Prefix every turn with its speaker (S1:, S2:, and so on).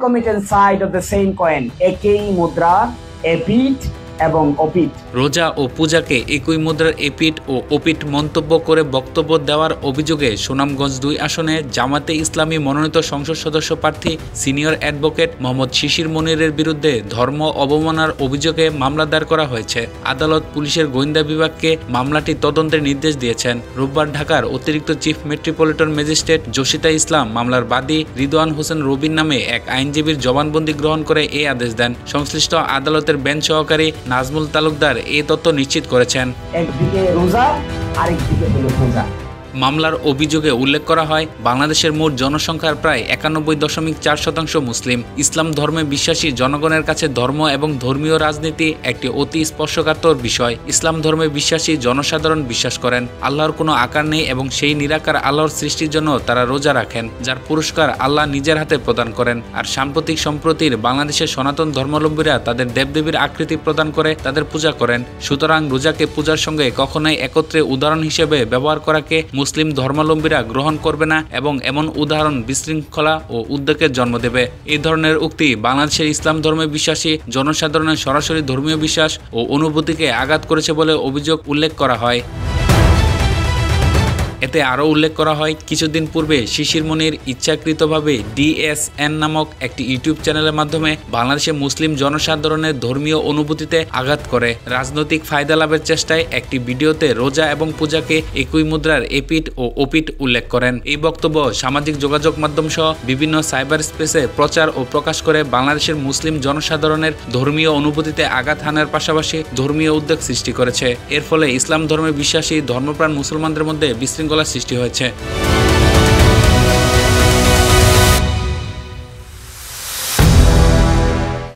S1: concomitant side of the same coin, একই মুদ্রা, এপিঠ এবং ওপিঠ।
S2: রোজা ও পূজাকে একই মুদ্রার এপিঠ ও ওপিঠ মন্তব্য করে বক্তব্য দেওয়ার অভিযোগে সুনামগঞ্জ ২ আসনে জামাতে ইসলামী মনোনীত সংসদ সদস্য প্রার্থী সিনিয়র অ্যাডভোকেট মোহাম্মদ শিশির মনিরের বিরুদ্ধে ধর্ম অবমাননার অভিযোগে মামলা দায়ের করা হয়েছে। আদালত পুলিশের গোয়েন্দা বিভাগকে মামলাটি তদন্তের নির্দেশ দিয়েছেন। রোববার ঢাকার অতিরিক্ত চিফ মেট্রোপলিটন ম্যাজিস্ট্রেট জসিতা ইসলাম মামলার বাদী রিদওয়ান হোসেন রবিন নামে এক আইনজীবীর জবানবন্দি গ্রহণ করে এই আদেশ দেন। সংশ্লিষ্ট আদালতের বেঞ্চ সহকারী নাজমুল তালুকদার এই তথ্য নিশ্চিত করেছেন।
S1: একদিকে রোজা, আরেকদিকে হলো পূজা।
S2: মামলার অভিযোগে উল্লেখ করা হয়, বাংলাদেশের মোট জনসংখ্যার প্রায় ৯১.৪% মুসলিম। ইসলাম ধর্মে বিশ্বাসী জনগণের কাছে ধর্ম এবং ধর্মীয় রাজনীতি একটি অতি স্পর্শকাতর বিষয়। ইসলাম ধর্মে বিশ্বাসী জনসাধারণ বিশ্বাস করেন আল্লাহর কোনো আকার নেই এবং সেই নিরাকার আল্লাহর সৃষ্টির জন্য তারা রোজা রাখেন, যার পুরস্কার আল্লাহ নিজের হাতে প্রদান করেন। আর সম্প্রতির বাংলাদেশের সনাতন ধর্মাবলম্বীরা তাদের দেবদেবীর আকৃতি প্রদান করে তাদের পূজা করেন। সুতরাং রোজাকে পূজার সঙ্গে কখনোই একত্রে উদাহরণ হিসেবে ব্যবহার করাকে মুসলিম ধর্মাবলম্বীরা গ্রহণ করবে না এবং এমন উদাহরণ বিশৃঙ্খলা ও উদ্বেগের জন্ম দেবে। এই ধরনের উক্তি বাংলাদেশের ইসলাম ধর্মে বিশ্বাসী জনসাধারণের সরাসরি ধর্মীয় বিশ্বাস ও অনুভূতিকে আঘাত করেছে বলে অভিযোগ উল্লেখ করা হয়। এতে আরও উল্লেখ করা হয়, কিছুদিন পূর্বে শিশির মনির ইচ্ছাকৃতভাবে DSN নামক একটি ইউটিউব চ্যানেলের মাধ্যমে বাংলাদেশের মুসলিম জনসাধারণের ধর্মীয় অনুভূতিতে আঘাত করে রাজনৈতিক ফায়দা লাভের চেষ্টায় একটি ভিডিওতে রোজা এবং পূজাকে একই মুদ্রার এপিঠ ও ওপিঠ উল্লেখ করেন। এই বক্তব্য সামাজিক যোগাযোগ মাধ্যম সহ বিভিন্ন সাইবার স্পেসে প্রচার ও প্রকাশ করে বাংলাদেশের মুসলিম জনসাধারণের ধর্মীয় অনুভূতিতে আঘাত হানার পাশাপাশি ধর্মীয় উদ্বেগ সৃষ্টি করেছে। এর ফলে ইসলাম ধর্মে বিশ্বাসী ধর্মপ্রাণ মুসলমানদের মধ্যে বিশৃঙ্খলা সৃষ্টি হয়েছে।